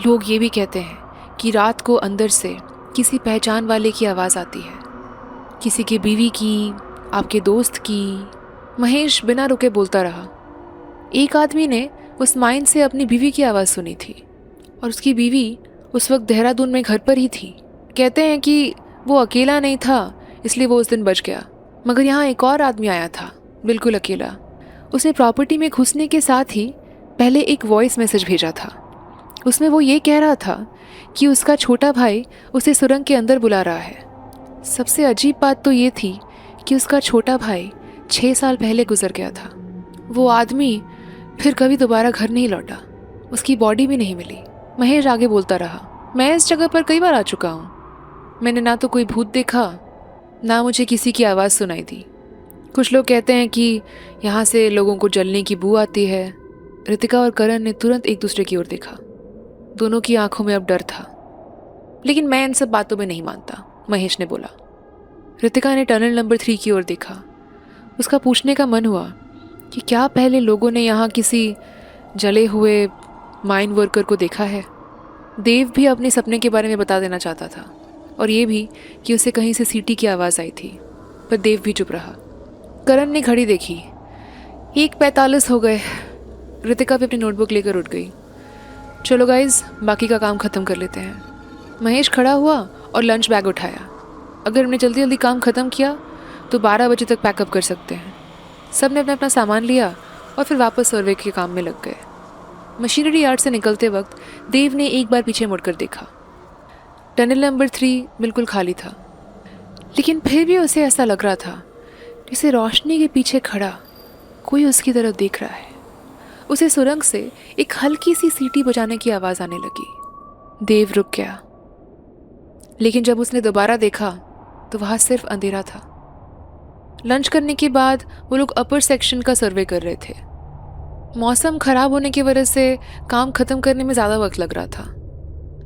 लोग ये भी कहते हैं कि रात को अंदर से किसी पहचान वाले की आवाज़ आती है, किसी की बीवी की, आपके दोस्त की। महेश बिना रुके बोलता रहा। एक आदमी ने उस माइन से अपनी बीवी की आवाज़ सुनी थी और उसकी बीवी उस वक्त देहरादून में घर पर ही थी। कहते हैं कि वो अकेला नहीं था, इसलिए वो उस दिन बच गया। मगर यहाँ एक और आदमी आया था, बिल्कुल अकेला। उसने प्रॉपर्टी में घुसने के साथ ही पहले एक वॉइस मैसेज भेजा था। उसमें वो ये कह रहा था कि उसका छोटा भाई उसे सुरंग के अंदर बुला रहा है। सबसे अजीब बात तो ये थी कि उसका छोटा भाई 6 साल पहले गुजर गया था। वो आदमी फिर कभी दोबारा घर नहीं लौटा, उसकी बॉडी भी नहीं मिली। महेश आगे बोलता रहा, मैं इस जगह पर कई बार आ चुका हूँ। मैंने ना तो कोई भूत देखा, ना मुझे किसी की आवाज़ सुनाई दी। कुछ लोग कहते हैं कि यहाँ से लोगों को जलने की बू आती है। रितिका और करण ने तुरंत एक दूसरे की ओर देखा। दोनों की आंखों में अब डर था। लेकिन मैं इन सब बातों में नहीं मानता, महेश ने बोला। रितिका ने टनल नंबर 3 की ओर देखा। उसका पूछने का मन हुआ कि क्या पहले लोगों ने यहाँ किसी जले हुए माइन वर्कर को देखा है। देव भी अपने सपने के बारे में बता देना चाहता था, और ये भी कि उसे कहीं से सीटी की आवाज़ आई थी, पर देव भी चुप रहा। करण ने घड़ी देखी, 1:45 हो गए। रितिका भी अपनी नोटबुक लेकर उठ गई। चलो गाइज, बाकी का काम ख़त्म कर लेते हैं। महेश खड़ा हुआ और लंच बैग उठाया। अगर हमने जल्दी जल्दी काम ख़त्म किया तो 12 बजे तक पैकअप कर सकते हैं। सब ने अपना अपना सामान लिया और फिर वापस सर्वे के काम में लग गए। मशीनरी यार्ड से निकलते वक्त देव ने एक बार पीछे मुड़कर देखा। टनल नंबर 3 बिल्कुल खाली था, लेकिन फिर भी उसे ऐसा लग रहा था जैसे रोशनी के पीछे खड़ा कोई उसकी तरफ देख रहा है। उसे सुरंग से एक हल्की सी सीटी बजाने की आवाज़ आने लगी। देव रुक गया, लेकिन जब उसने दोबारा देखा तो वहाँ सिर्फ अंधेरा था। लंच करने के बाद वो लोग अपर सेक्शन का सर्वे कर रहे थे। मौसम ख़राब होने की वजह से काम ख़त्म करने में ज़्यादा वक्त लग रहा था।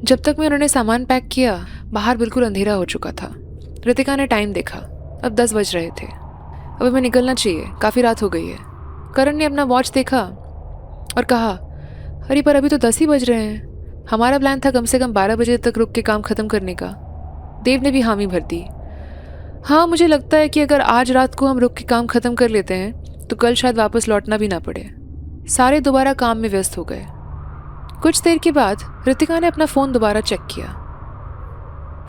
जब तक मैं उन्होंने सामान पैक किया, बाहर बिल्कुल अंधेरा हो चुका था। रितिका ने टाइम देखा, अब 10 बज रहे थे। अब हमें निकलना चाहिए, काफ़ी रात हो गई है। करण ने अपना वॉच देखा और कहा, अरे पर अभी तो 10 ही बज रहे हैं। हमारा प्लान था कम से कम 12 बजे तक रुक के काम ख़त्म करने का। देव ने भी हामी भर दी। हाँ, मुझे लगता है कि अगर आज रात को हम रुक के काम ख़त्म कर लेते हैं तो कल शायद वापस लौटना भी ना पड़े। सारे दोबारा काम में व्यस्त हो गए। कुछ देर के बाद रितिका ने अपना फ़ोन दोबारा चेक किया।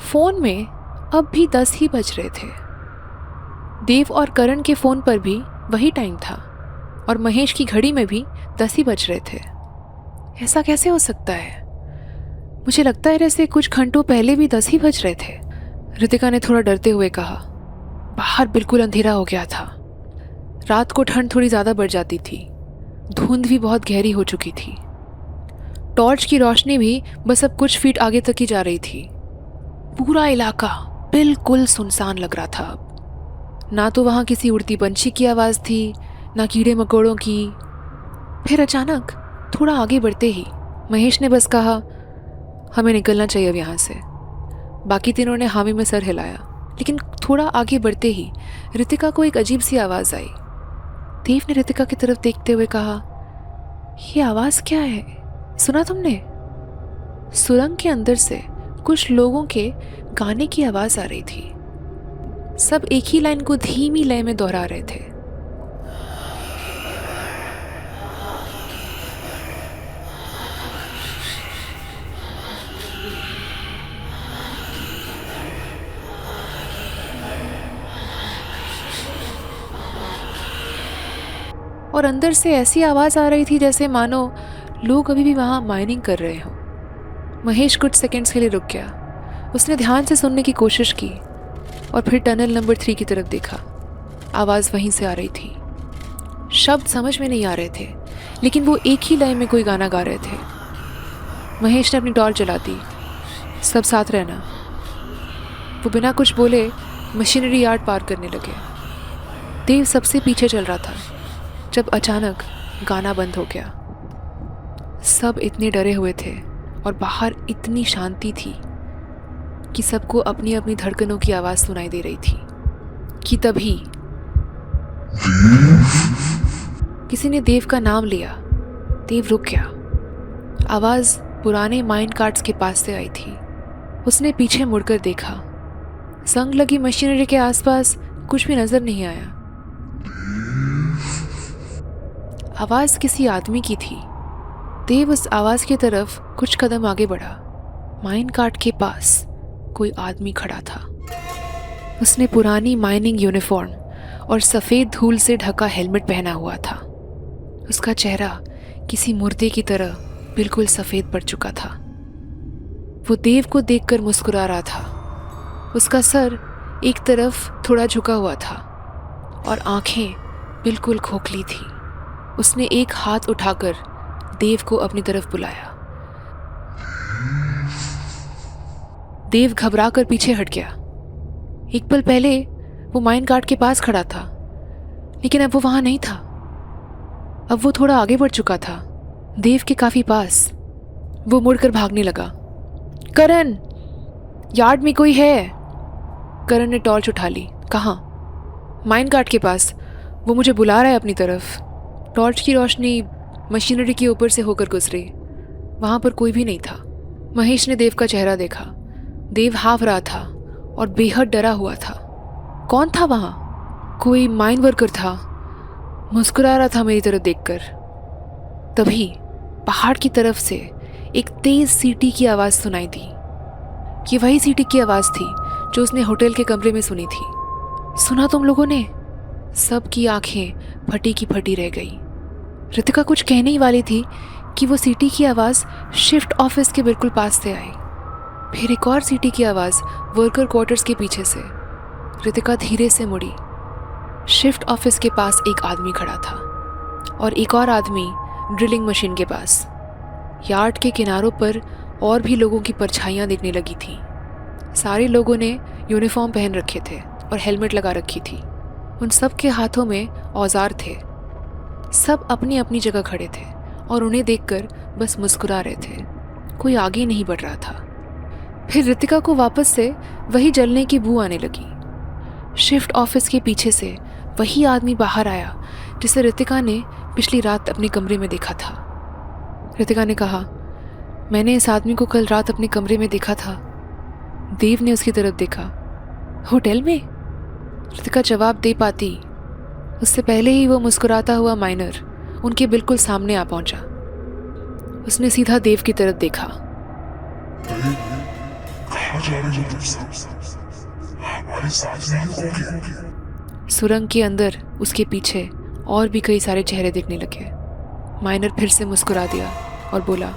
फ़ोन में अब भी 10 ही बज रहे थे। देव और करण के फ़ोन पर भी वही टाइम था और महेश की घड़ी में भी 10 ही बज रहे थे। ऐसा कैसे हो सकता है? मुझे लगता है जैसे कुछ घंटों पहले भी 10 ही बज रहे थे। रितिका ने थोड़ा डरते हुए कहा। बाहर बिल्कुल अंधेरा हो गया था। रात को ठंड थोड़ी ज़्यादा बढ़ जाती थी। धुंध भी बहुत गहरी हो चुकी थी। टॉर्च की रोशनी भी बस अब कुछ फीट आगे तक ही जा रही थी। पूरा इलाका बिल्कुल सुनसान लग रहा था अब। ना तो वहाँ किसी उड़ती पंछी की आवाज़ थी, ना कीड़े मकोड़ों की। फिर अचानक थोड़ा आगे बढ़ते ही महेश ने बस कहा, हमें निकलना चाहिए अब यहाँ से। बाकी तीनों ने हामी में सर हिलाया, लेकिन थोड़ा आगे बढ़ते ही रितिका को एक अजीब सी आवाज़ आई। देव ने रितिका की तरफ देखते हुए कहा, ये आवाज़ क्या है? सुना तुमने? सुरंग के अंदर से कुछ लोगों के गाने की आवाज़ आ रही थी। सब एक ही लाइन को धीमी लय में दोहरा रहे थे। और अंदर से ऐसी आवाज़ आ रही थी जैसे मानो लोग अभी भी वहाँ माइनिंग कर रहे हों। महेश कुछ सेकंड्स के लिए रुक गया। उसने ध्यान से सुनने की कोशिश की और फिर टनल नंबर 3 की तरफ देखा। आवाज़ वहीं से आ रही थी। शब्द समझ में नहीं आ रहे थे, लेकिन वो एक ही लय में कोई गाना गा रहे थे। महेश ने अपनी टॉर्च जला दी। सब साथ रहना। वो बिना कुछ बोले मशीनरी यार्ड पार करने लगे। देव सबसे पीछे चल रहा था जब अचानक गाना बंद हो गया। सब इतने डरे हुए थे और बाहर इतनी शांति थी कि सबको अपनी अपनी धड़कनों की आवाज़ सुनाई दे रही थी कि तभी किसी ने देव का नाम लिया। देव रुक गया। आवाज़ पुराने माइन कार्ट्स के पास से आई थी। उसने पीछे मुड़कर देखा। जंग लगी मशीनरी के आसपास कुछ भी नज़र नहीं आया। आवाज़ किसी आदमी की थी। देव उस आवाज़ की तरफ कुछ कदम आगे बढ़ा। माइन कार्ट के पास कोई आदमी खड़ा था। उसने पुरानी माइनिंग यूनिफॉर्म और सफ़ेद धूल से ढका हेलमेट पहना हुआ था। उसका चेहरा किसी मुर्दे की तरह बिल्कुल सफ़ेद पड़ चुका था। वो देव को देखकर मुस्कुरा रहा था। उसका सर एक तरफ थोड़ा झुका हुआ था और आंखें बिल्कुल खोखली थी। उसने एक हाथ उठाकर देव को अपनी तरफ बुलाया। देव घबरा कर पीछे हट गया। एक पल पहले वो माइन कार्ट के पास खड़ा था, लेकिन अब वो वहां नहीं था। अब वो थोड़ा आगे बढ़ चुका था, देव के काफी पास। वो मुड़कर भागने लगा। करण, यार्ड में कोई है। करण ने टॉर्च उठा ली। कहाँ? माइन कार्ट के पास। वो मुझे बुला रहा है अपनी तरफ। टॉर्च की रोशनी मशीनरी के ऊपर से होकर गुजरी। वहां पर कोई भी नहीं था। महेश ने देव का चेहरा देखा। देव हाँफ रहा था और बेहद डरा हुआ था। कौन था वहां? कोई माइन वर्कर था। मुस्कुरा रहा था मेरी तरफ देखकर। तभी पहाड़ की तरफ से एक तेज सीटी की आवाज़ सुनाई दी। ये वही सीटी की आवाज़ थी जो उसने होटल के कमरे में सुनी थी। सुना तुम लोगों ने? सबकी आंखें फटी की फटी रह गई। रितिका कुछ कहने ही वाली थी कि वो सीटी की आवाज़ शिफ्ट ऑफिस के बिल्कुल पास से आई। फिर एक और सीटी की आवाज़ वर्कर क्वार्टर्स के पीछे से। रितिका धीरे से मुड़ी। शिफ्ट ऑफिस के पास एक आदमी खड़ा था और एक और आदमी ड्रिलिंग मशीन के पास। यार्ड के किनारों पर और भी लोगों की परछाइयाँ दिखने लगी थी। सारे लोगों ने यूनिफॉर्म पहन रखे थे और हेलमेट लगा रखी थी। उन सब के हाथों में औजार थे। सब अपनी अपनी जगह खड़े थे और उन्हें देखकर बस मुस्कुरा रहे थे। कोई आगे नहीं बढ़ रहा था। फिर रितिका को वापस से वही जलने की बू आने लगी। शिफ्ट ऑफिस के पीछे से वही आदमी बाहर आया जिसे रितिका ने पिछली रात अपने कमरे में देखा था। रितिका ने कहा, मैंने इस आदमी को कल रात अपने कमरे में देखा था। देव ने उसकी तरफ देखा। होटल में? रितिका जवाब दे पाती उससे पहले ही वो मुस्कुराता हुआ माइनर उनके बिल्कुल सामने आ पहुंचा। उसने सीधा देव की तरफ देखा। कहाँ जा रही हो तुम सब? हमारे साथ नहीं रहोगे? सुरंग के अंदर उसके पीछे और भी कई सारे चेहरे दिखने लगे। माइनर फिर से मुस्कुरा दिया और बोला,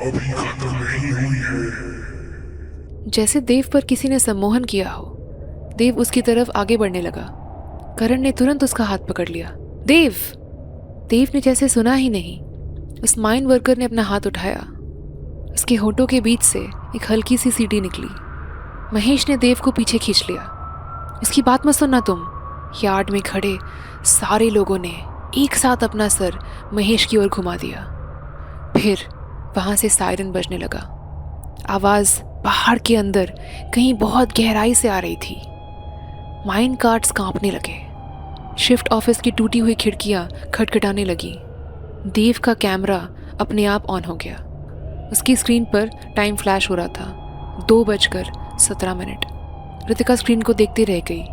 अभी खत्म नहीं हुई है। जैसे देव पर किसी ने सम्मोहन किया हो। देव उसकी तरफ आगे बढ़ने लगा। करण ने तुरंत उसका हाथ पकड़ लिया। देव! देव ने जैसे सुना ही नहीं। उस माइन वर्कर ने अपना हाथ उठाया। उसके होठों के बीच से एक हल्की सी सीटी निकली। महेश ने देव को पीछे खींच लिया। इसकी बात मत सुनना तुम। यार्ड में खड़े सारे लोगों ने एक साथ अपना सर महेश की ओर घुमा दिया। फिर वहां से सायरन बजने लगा। आवाज पहाड़ के अंदर कहीं बहुत गहराई से आ रही थी। माइन कार्ट्स कांपने लगे। शिफ्ट ऑफिस की टूटी हुई खिड़कियां खटखटाने लगी। देव का कैमरा अपने आप ऑन हो गया। उसकी स्क्रीन पर टाइम फ्लैश हो रहा था। 2:17। रितिका स्क्रीन को देखते रह गई।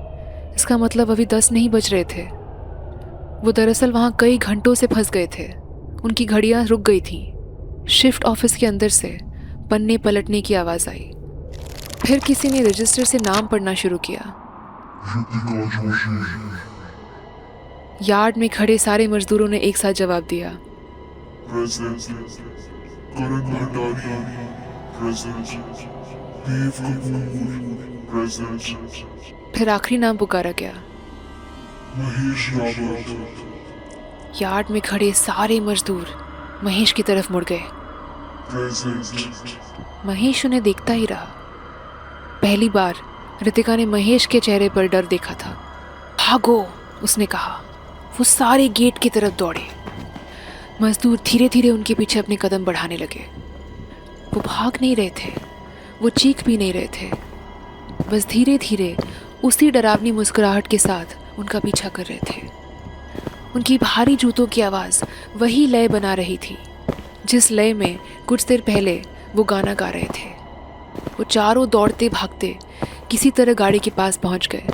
इसका मतलब अभी 10 नहीं बज रहे थे। वो दरअसल वहाँ कई घंटों से फंस गए थे। उनकी घड़ियाँ रुक गई थीं। शिफ्ट ऑफिस के अंदर से पन्ने पलटने की आवाज़ आई। फिर किसी ने रजिस्टर से नाम पढ़ना शुरू किया। यार्ड में खड़े सारे मजदूरों ने एक साथ जवाब दिया। करण भंडारी, देव कपूर, फिर आखिरी नाम पुकारा गया। महेश रावत। यार्ड में खड़े सारे मजदूर महेश की तरफ मुड़ गए। महेश उन्हें देखता ही रहा। पहली बार रितिका ने महेश के चेहरे पर डर देखा था। भागो, उसने कहा। वो सारे गेट की तरफ दौड़े। मजदूर धीरे धीरे उनके पीछे अपने कदम बढ़ाने लगे। वो भाग नहीं रहे थे, वो चीख भी नहीं रहे थे, बस धीरे धीरे उसी डरावनी मुस्कुराहट के साथ उनका पीछा कर रहे थे। उनकी भारी जूतों की आवाज़ वही लय बना रही थी जिस लय में कुछ देर पहले वो गाना गा रहे थे। वो चारों दौड़ते भागते किसी तरह गाड़ी के पास पहुंच गए।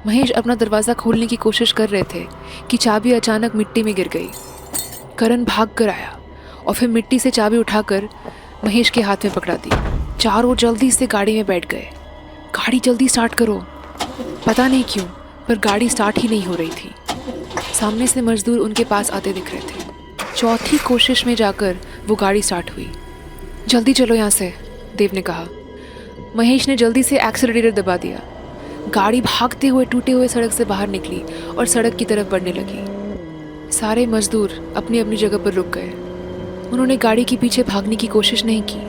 महेश अपना दरवाज़ा खोलने की कोशिश कर रहे थे कि चाबी अचानक मिट्टी में गिर गई। करण भाग कर आया और फिर मिट्टी से चाबी उठाकर महेश के हाथ में पकड़ा दी। चारों जल्दी से गाड़ी में बैठ गए। गाड़ी जल्दी स्टार्ट करो। पता नहीं क्यों पर गाड़ी स्टार्ट ही नहीं हो रही थी। सामने से मजदूर उनके पास आते दिख रहे थे। चौथी कोशिश में जाकर वो गाड़ी स्टार्ट हुई। जल्दी चलो यहाँ से, देव ने कहा। महेश ने जल्दी से एक्सेलरेटर दबा दिया। गाड़ी भागते हुए टूटे हुए सड़क से बाहर निकली और सड़क की तरफ बढ़ने लगी। सारे मजदूर अपनी अपनी जगह पर रुक गए। उन्होंने गाड़ी के पीछे भागने की कोशिश नहीं की।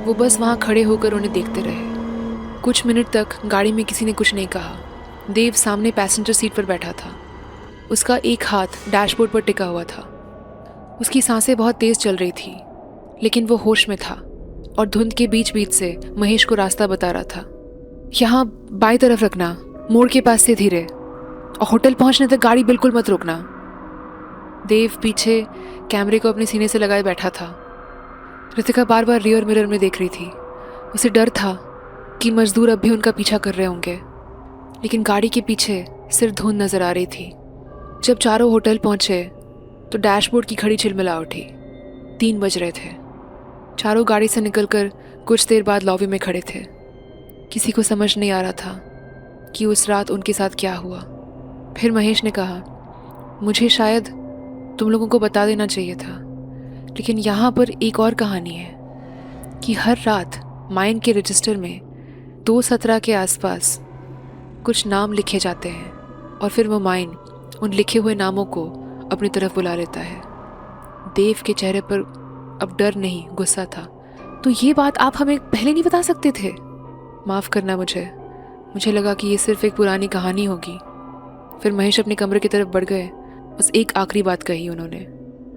वो बस वहाँ खड़े होकर उन्हें देखते रहे। कुछ मिनट तक गाड़ी में किसी ने कुछ नहीं कहा। देव सामने पैसेंजर सीट पर बैठा था। उसका एक हाथ डैशबोर्ड पर टिका हुआ था। उसकी सांसें बहुत तेज चल रही थी, लेकिन वो होश में था और धुंध के बीच बीच से महेश को रास्ता बता रहा था। यहाँ बाईं तरफ रखना, मोड़ के पास से धीरे, और होटल पहुँचने तक गाड़ी बिल्कुल मत रोकना। देव पीछे कैमरे को अपने सीने से लगाए बैठा था। रितिका बार बार रियर मिरर में देख रही थी। उसे डर था कि मजदूर अब भी उनका पीछा कर रहे होंगे, लेकिन गाड़ी के पीछे सिर्फ धुंध नजर आ रही थी। जब चारों होटल पहुंचे तो डैशबोर्ड की घड़ी झिलमिला उठी। 3 बज रहे थे। चारों गाड़ी से निकलकर कुछ देर बाद लॉबी में खड़े थे। किसी को समझ नहीं आ रहा था कि उस रात उनके साथ क्या हुआ। फिर महेश ने कहा, मुझे शायद तुम लोगों को बता देना चाहिए था, लेकिन यहाँ पर एक और कहानी है कि हर रात माइन के रजिस्टर में 2:17 के आसपास कुछ नाम लिखे जाते हैं और फिर वो माइन उन लिखे हुए नामों को अपनी तरफ बुला लेता है। देव के चेहरे पर अब डर नहीं, गुस्सा था। तो ये बात आप हमें पहले नहीं बता सकते थे? माफ़ करना मुझे लगा कि ये सिर्फ एक पुरानी कहानी होगी। फिर महेश अपने कमरे की तरफ बढ़ गए। बस एक आखिरी बात कही उन्होंने,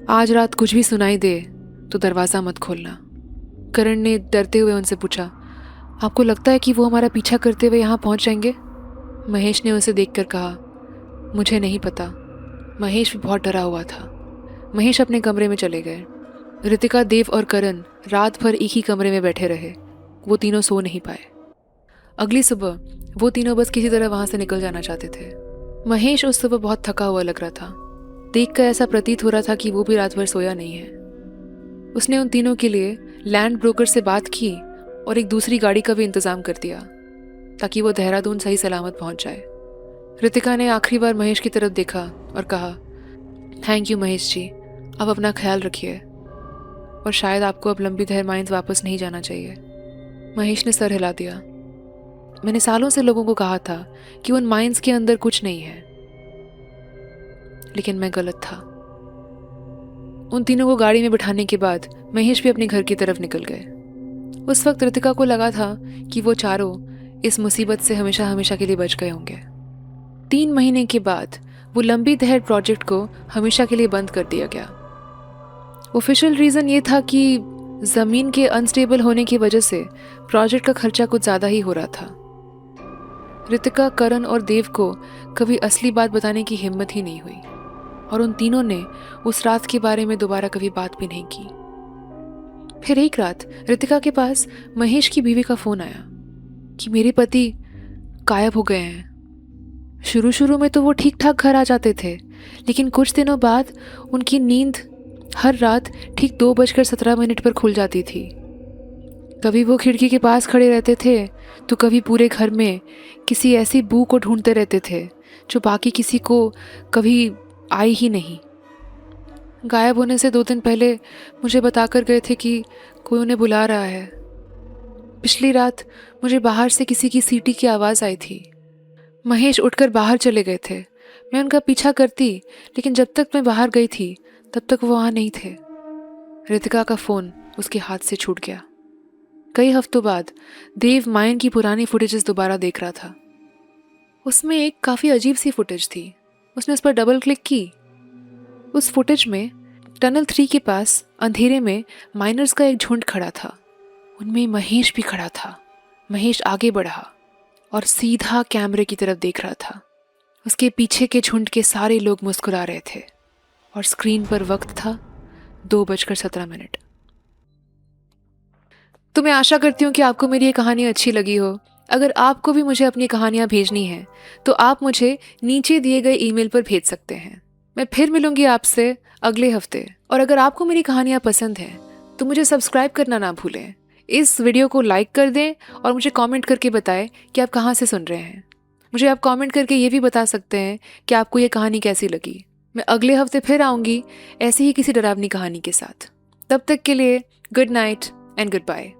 आज रात कुछ भी सुनाई दे तो दरवाज़ा मत खोलना। करण ने डरते हुए उनसे पूछा, आपको लगता है कि वो हमारा पीछा करते हुए यहाँ पहुँच जाएंगे? महेश ने उसे देखकर कहा, मुझे नहीं पता। महेश भी बहुत डरा हुआ था। महेश अपने कमरे में चले गए। रितिका, देव और करण रात भर एक ही कमरे में बैठे रहे। वो तीनों सो नहीं पाए। अगली सुबह वो तीनों बस किसी तरह वहाँ से निकल जाना चाहते थे। महेश उस सुबह बहुत थका हुआ लग रहा था। देखकर ऐसा प्रतीत हो रहा था कि वो भी रात भर सोया नहीं है। उसने उन तीनों के लिए लैंड ब्रोकर से बात की और एक दूसरी गाड़ी का भी इंतज़ाम कर दिया ताकि वो देहरादून सही सलामत पहुंच जाए। रितिका ने आखिरी बार महेश की तरफ देखा और कहा, थैंक यू महेश जी, आप अपना ख्याल रखिए, और शायद आपको अब लंबी देर माइंस वापस नहीं जाना चाहिए। महेश ने सर हिला दिया। मैंने सालों से लोगों को कहा था कि उन माइंस के अंदर कुछ नहीं है, लेकिन मैं गलत था। उन तीनों को गाड़ी में बिठाने के बाद महेश भी अपने घर की तरफ निकल गए। उस वक्त रितिका को लगा था कि वो चारों इस मुसीबत से हमेशा हमेशा के लिए बच गए होंगे। 3 महीने के बाद वो लंबी दहर प्रोजेक्ट को हमेशा के लिए बंद कर दिया गया। ऑफिशियल रीज़न ये था कि ज़मीन के अनस्टेबल होने की वजह से प्रोजेक्ट का खर्चा कुछ ज़्यादा ही हो रहा था। रितिका, करण और देव को कभी असली बात बताने की हिम्मत ही नहीं हुई और उन तीनों ने उस रात के बारे में दोबारा कभी बात भी नहीं की। फिर एक रात रितिका के पास महेश की बीवी का फ़ोन आया कि मेरे पति गायब हो गए हैं। शुरू में तो वो ठीक ठाक घर आ जाते थे, लेकिन कुछ दिनों बाद उनकी नींद हर रात ठीक 2:17 पर खुल जाती थी। कभी वो खिड़की के पास खड़े रहते थे तो कभी पूरे घर में किसी ऐसी बू को ढूंढते रहते थे जो बाकी किसी को कभी आई ही नहीं। गायब होने से 2 दिन पहले मुझे बताकर गए थे कि कोई उन्हें बुला रहा है। पिछली रात मुझे बाहर से किसी की सीटी की आवाज़ आई थी। महेश उठकर बाहर चले गए थे। मैं उनका पीछा करती, लेकिन जब तक मैं बाहर गई थी तब तक वो वहाँ नहीं थे। रितिका का फ़ोन उसके हाथ से छूट गया। कई हफ्तों बाद देव माइन की पुरानी फुटेजेस दोबारा देख रहा था। उसमें एक काफ़ी अजीब सी फुटेज थी। उसने उस पर डबल क्लिक की। उस फुटेज में टनल 3 के पास अंधेरे में माइनर्स का एक झुंड खड़ा था। उनमें महेश भी खड़ा था। महेश आगे बढ़ा और सीधा कैमरे की तरफ देख रहा था। उसके पीछे के झुंड के सारे लोग मुस्कुरा रहे थे और स्क्रीन पर वक्त था 2:17। तो मैं आशा करती हूँ कि आपको मेरी ये कहानी अच्छी लगी हो। अगर आपको भी मुझे अपनी कहानियाँ भेजनी हैं तो आप मुझे नीचे दिए गए ईमेल पर भेज सकते हैं। मैं फिर मिलूंगी आपसे अगले हफ्ते। और अगर आपको मेरी कहानियाँ पसंद हैं तो मुझे सब्सक्राइब करना ना भूलें। इस वीडियो को लाइक कर दें और मुझे कमेंट करके बताएं कि आप कहाँ से सुन रहे हैं। मुझे आप कमेंट करके ये भी बता सकते हैं कि आपको ये कहानी कैसी लगी। मैं अगले हफ्ते फिर आऊँगी ऐसी ही किसी डरावनी कहानी के साथ। तब तक के लिए good night and good bye.